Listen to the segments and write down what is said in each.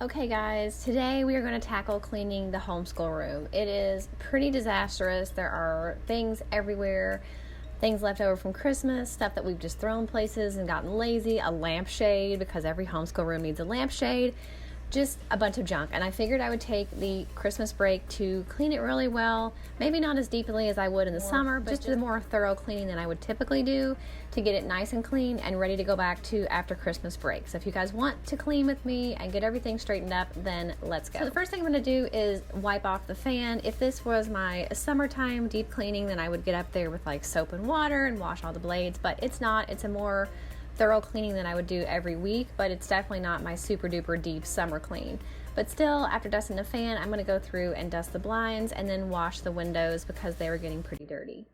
Okay guys, today we are going to tackle cleaning the homeschool room. It is pretty disastrous. There are things everywhere, things left over from Christmas, stuff that we've just thrown places and gotten lazy, a lampshade because every homeschool room needs a lampshade, just a bunch of junk. And I figured I would take the Christmas break to clean it really well, maybe not as deeply as I would in the summer, but just a more thorough cleaning than I would typically do to get it nice and clean and ready to go back to after Christmas break. So if you guys want to clean with me and get everything straightened up, then let's go. So the first thing I'm going to do is wipe off the fan. If this was my summertime deep cleaning, then I would get up there with like soap and water and wash all the blades, but it's not. It's a more thorough cleaning than I would do every week, but it's definitely not my super duper deep summer clean. But still, after dusting the fan, I'm going to go through and dust the blinds and then wash the windows because they were getting pretty dirty.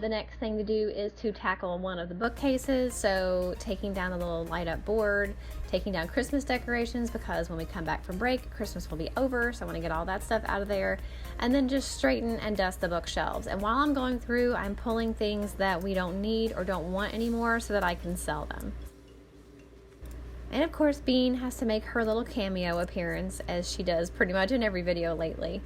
The next thing to do is to tackle one of the bookcases, so taking down the little light up board, taking down Christmas decorations because when we come back from break, Christmas will be over, so I want to get all that stuff out of there, and then just straighten and dust the bookshelves. And while I'm going through, I'm pulling things that we don't need or don't want anymore so that I can sell them. And of course, Bean has to make her little cameo appearance, as she does pretty much in every video lately.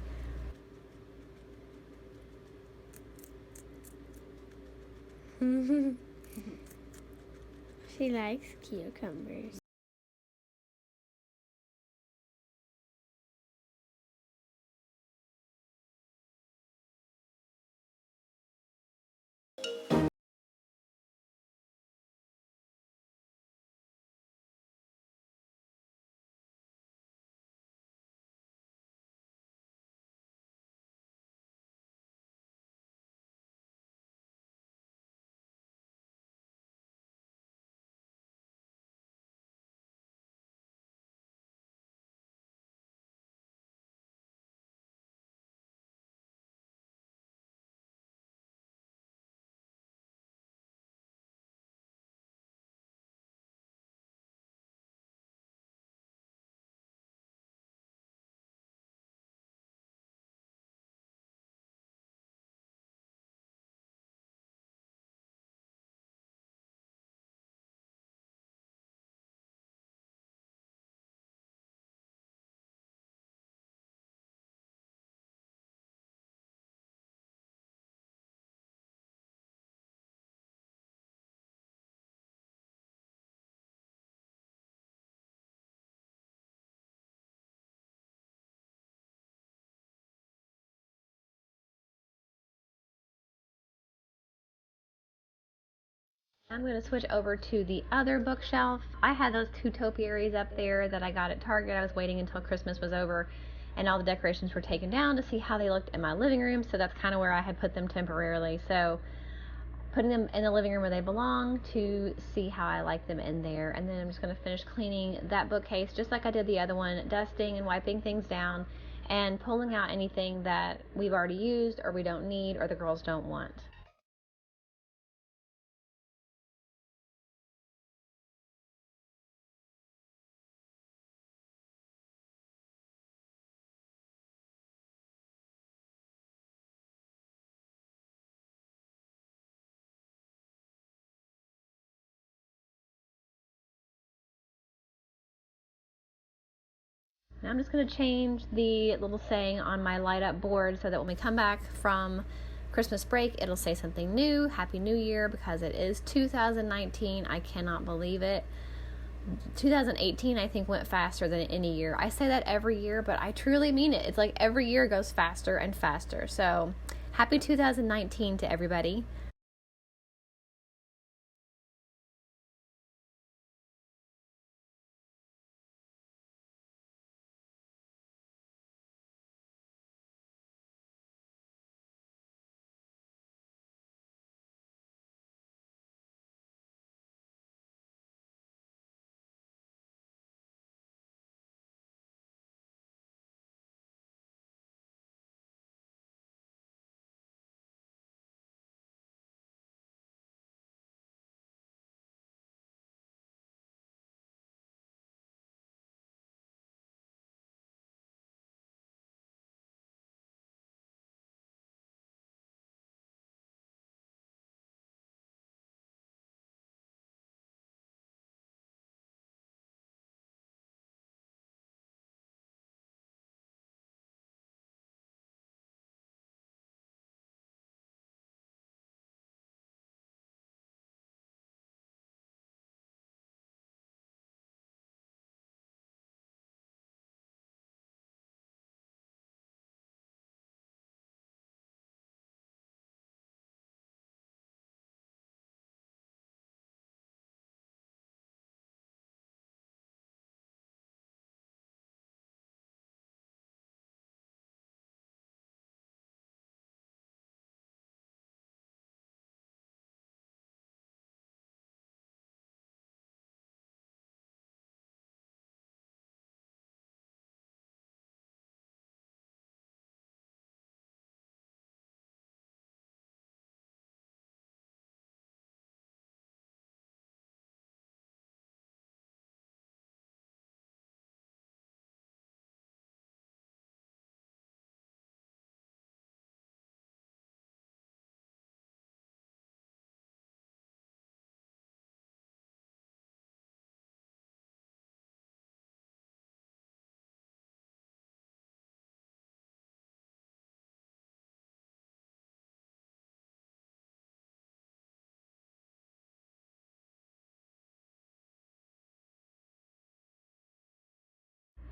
She likes cucumbers. I'm going to switch over to the other bookshelf. I had those two topiaries up there that I got at Target. I was waiting until Christmas was over and all the decorations were taken down to see how they looked in my living room, so that's kind of where I had put them temporarily. So putting them in the living room where they belong to see how I like them in there. And then I'm just going to finish cleaning that bookcase just like I did the other one, dusting and wiping things down and pulling out anything that we've already used or we don't need or the girls don't want. Now I'm just going to change the little saying on my light up board so that when we come back from Christmas break, it'll say something new, Happy New Year, because it is 2019. I cannot believe it. 2018, I think, went faster than any year. I say that every year, but I truly mean it. It's like every year goes faster and faster. So, happy 2019 to everybody.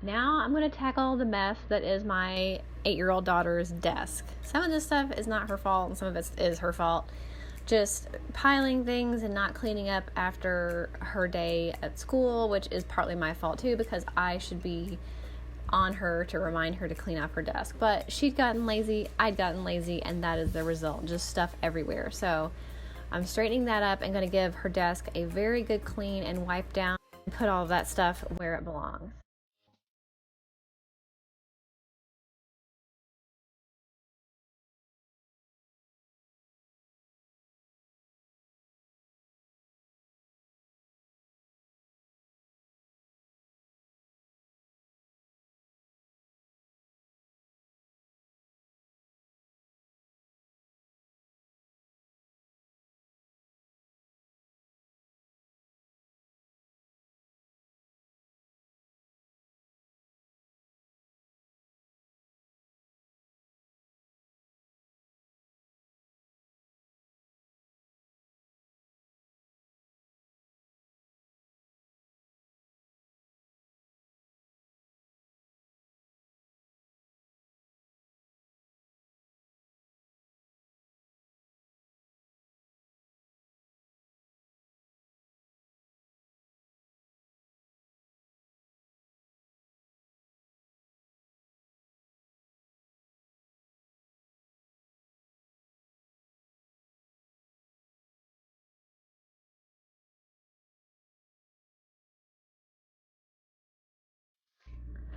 Now I'm going to tackle the mess that is my 8-year-old daughter's desk. Some of this stuff is not her fault and some of it is her fault. Just piling things and not cleaning up after her day at school, which is partly my fault too, because I should be on her to remind her to clean up her desk. But she'd gotten lazy, I'd gotten lazy, and that is the result. Just stuff everywhere. So I'm straightening that up and going to give her desk a very good clean and wipe down and put all of that stuff where it belongs.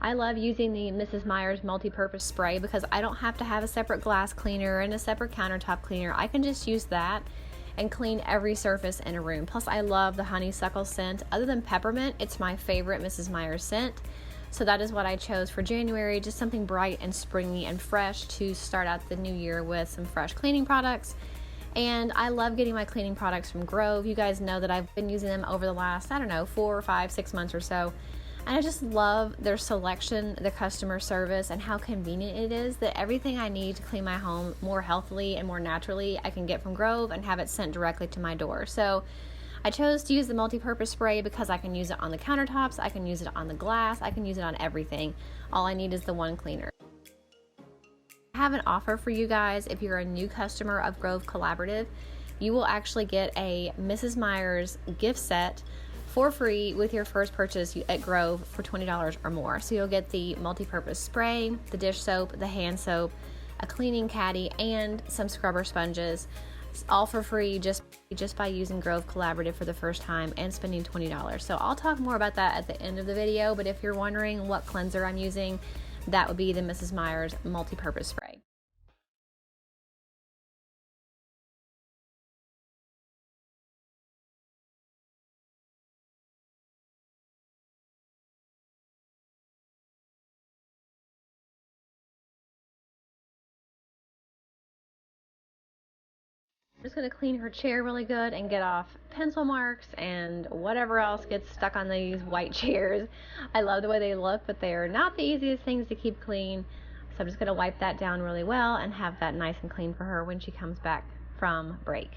I love using the Mrs. Meyer's multi-purpose spray because I don't have to have a separate glass cleaner and a separate countertop cleaner. I can just use that and clean every surface in a room. Plus, I love the honeysuckle scent. Other than peppermint, it's my favorite Mrs. Meyer's scent. So that is what I chose for January, just something bright and springy and fresh to start out the new year with some fresh cleaning products. And I love getting my cleaning products from Grove. You guys know that I've been using them over the last, 4 or 5, 6 months or so. And I just love their selection, the customer service, and how convenient it is that everything I need to clean my home more healthily and more naturally I can get from Grove and have it sent directly to my door. So I chose to use the multi-purpose spray because I can use it on the countertops, I can use it on the glass, I can use it on everything. All I need is the one cleaner. I have an offer for you guys. If you're a new customer of Grove Collaborative, you will actually get a Mrs. Meyer's gift set for free with your first purchase at Grove for $20 or more. So you'll get the multi-purpose spray, the dish soap, the hand soap, a cleaning caddy, and some scrubber sponges, all for free just by using Grove Collaborative for the first time and spending $20. So I'll talk more about that at the end of the video, but if you're wondering what cleanser I'm using, that would be the Mrs. Meyer's multi-purpose spray. I'm just going to clean her chair really good and get off pencil marks and whatever else gets stuck on these white chairs. I love the way they look, but they are not the easiest things to keep clean. So I'm just going to wipe that down really well and have that nice and clean for her when she comes back from break.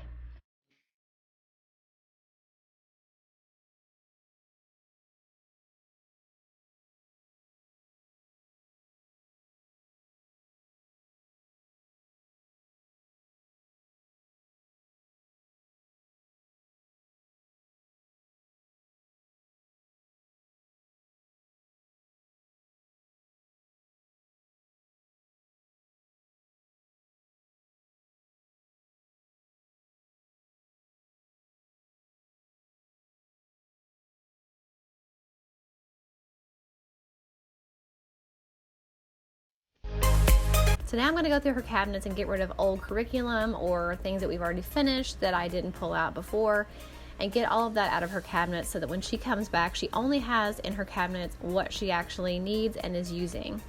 So now I'm going to go through her cabinets and get rid of old curriculum or things that we've already finished that I didn't pull out before, and get all of that out of her cabinets so that when she comes back, she only has in her cabinets what she actually needs and is using.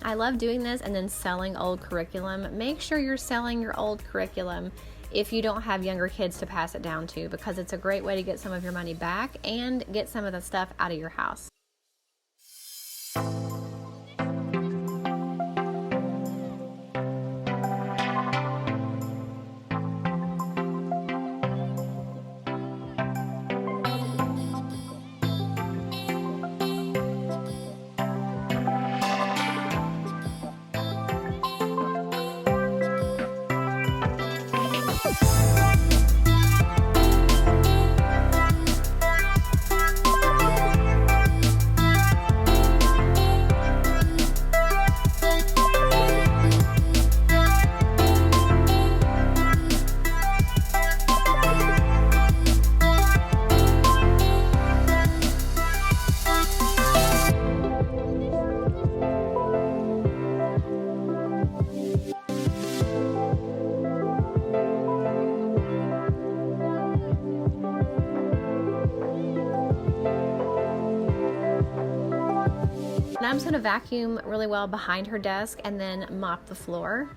I love doing this and then selling old curriculum. Make sure you're selling your old curriculum if you don't have younger kids to pass it down to, because it's a great way to get some of your money back and get some of the stuff out of your house. Now I'm just going to vacuum really well behind her desk and then mop the floor.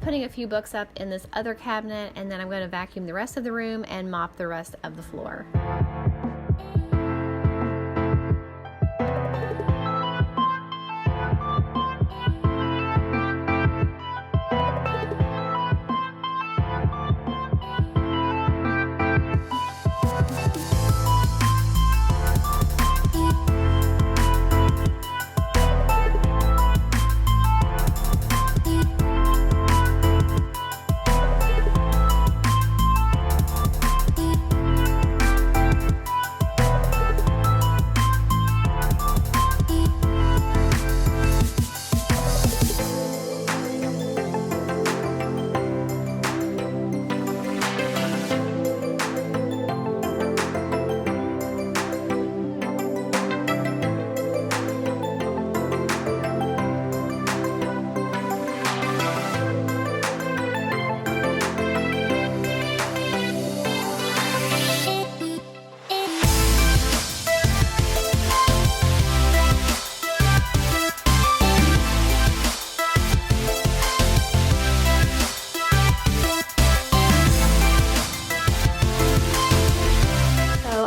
Putting a few books up in this other cabinet, and then I'm going to vacuum the rest of the room and mop the rest of the floor.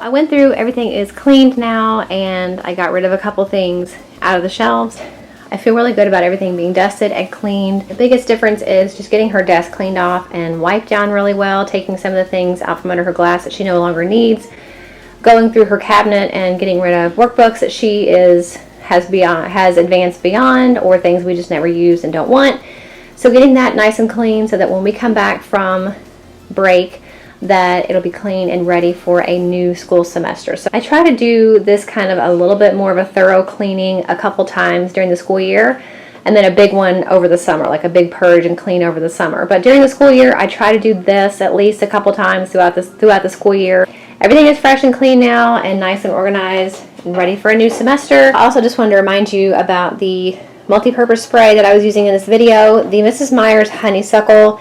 I went through, everything is cleaned now, and I got rid of a couple things out of the shelves. I feel really good about everything being dusted and cleaned. The biggest difference is just getting her desk cleaned off and wiped down really well, taking some of the things out from under her glass that she no longer needs, going through her cabinet and getting rid of workbooks that she has advanced beyond, or things we just never use and don't want. So getting that nice and clean so that when we come back from break, that it'll be clean and ready for a new school semester. So I try to do this kind of a little bit more of a thorough cleaning a couple times during the school year, and then a big one over the summer, like a big purge and clean over the summer. But during the school year, I try to do this at least a couple times throughout the school year. Everything is fresh and clean now and nice and organized and ready for a new semester. I also just wanted to remind you about the multi-purpose spray that I was using in this video. The Mrs. Meyer's Honeysuckle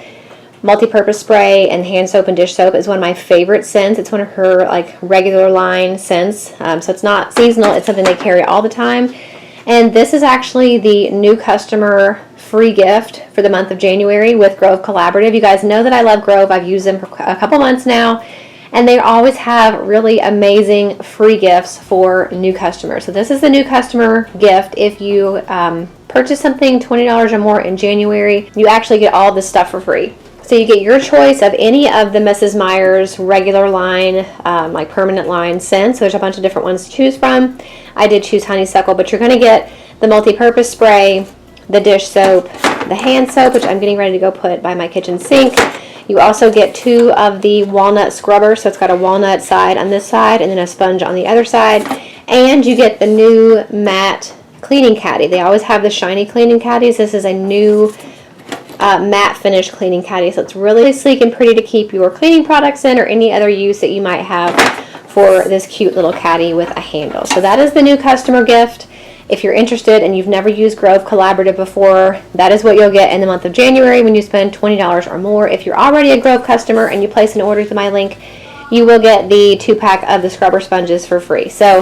multi-purpose spray and hand soap and dish soap is one of my favorite scents. It's one of her like regular line scents, so it's not seasonal. It's something they carry all the time. And this is actually the new customer free gift for the month of January with Grove Collaborative. You guys know that I love Grove. I've used them for a couple months now, and they always have really amazing free gifts for new customers. So this is the new customer gift. If you purchase something $20 or more in January, you actually get all this stuff for free. So you get your choice of any of the Mrs. Meyer's regular line, like permanent line scents. There's a bunch of different ones to choose from. I did choose honeysuckle, but you're going to get the multi-purpose spray, the dish soap, the hand soap, which I'm getting ready to go put by my kitchen sink. You also get 2 of the walnut scrubbers, so it's got a walnut side on this side and then a sponge on the other side. And you get the new matte cleaning caddy. They always have the shiny cleaning caddies. This is a new matte finish cleaning caddy, so it's really sleek and pretty to keep your cleaning products in or any other use that you might have for this cute little caddy with a handle. So that is the new customer gift. If you're interested and you've never used Grove Collaborative before, that is what you'll get in the month of January when you spend $20 or more. If you're already a Grove customer and you place an order through my link, you will get the 2-pack of the scrubber sponges for free. So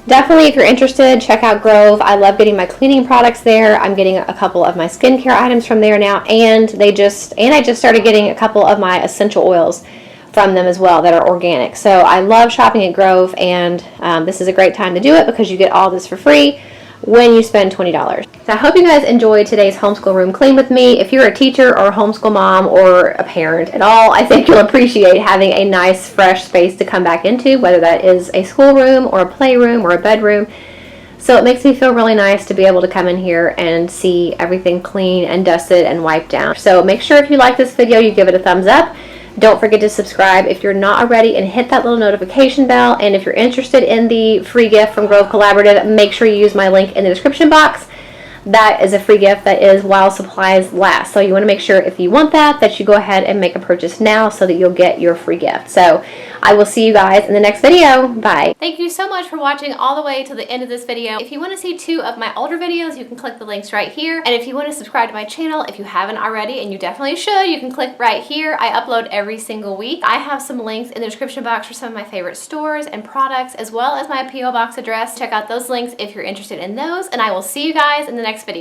definitely, if you're interested, check out Grove. I love getting my cleaning products there. I'm getting a couple of my skincare items from there now, and I just started getting a couple of my essential oils from them as well that are organic. So I love shopping at Grove, and this is a great time to do it because you get all this for free when you spend $20. So I hope you guys enjoyed today's homeschool room clean with me. If you're a teacher or a homeschool mom or a parent at all, I think you'll appreciate having a nice fresh space to come back into, whether that is a schoolroom or a playroom or a bedroom. So it makes me feel really nice to be able to come in here and see everything clean and dusted and wiped down. So make sure if you like this video, you give it a thumbs up. Don't forget to subscribe if you're not already, and hit that little notification bell. And if you're interested in the free gift from Grove Collaborative, make sure you use my link in the description box. That is a free gift that is while supplies last. So you want to make sure if you want that you go ahead and make a purchase now so that you'll get your free gift. So I will see you guys in the next video. Bye. Thank you so much for watching all the way to the end of this video. If you want to see 2 of my older videos, you can click the links right here. And if you want to subscribe to my channel, if you haven't already, and you definitely should, you can click right here. I upload every single week. I have some links in the description box for some of my favorite stores and products, as well as my P.O. Box address. Check out those links if you're interested in those, and I will see you guys in the next video.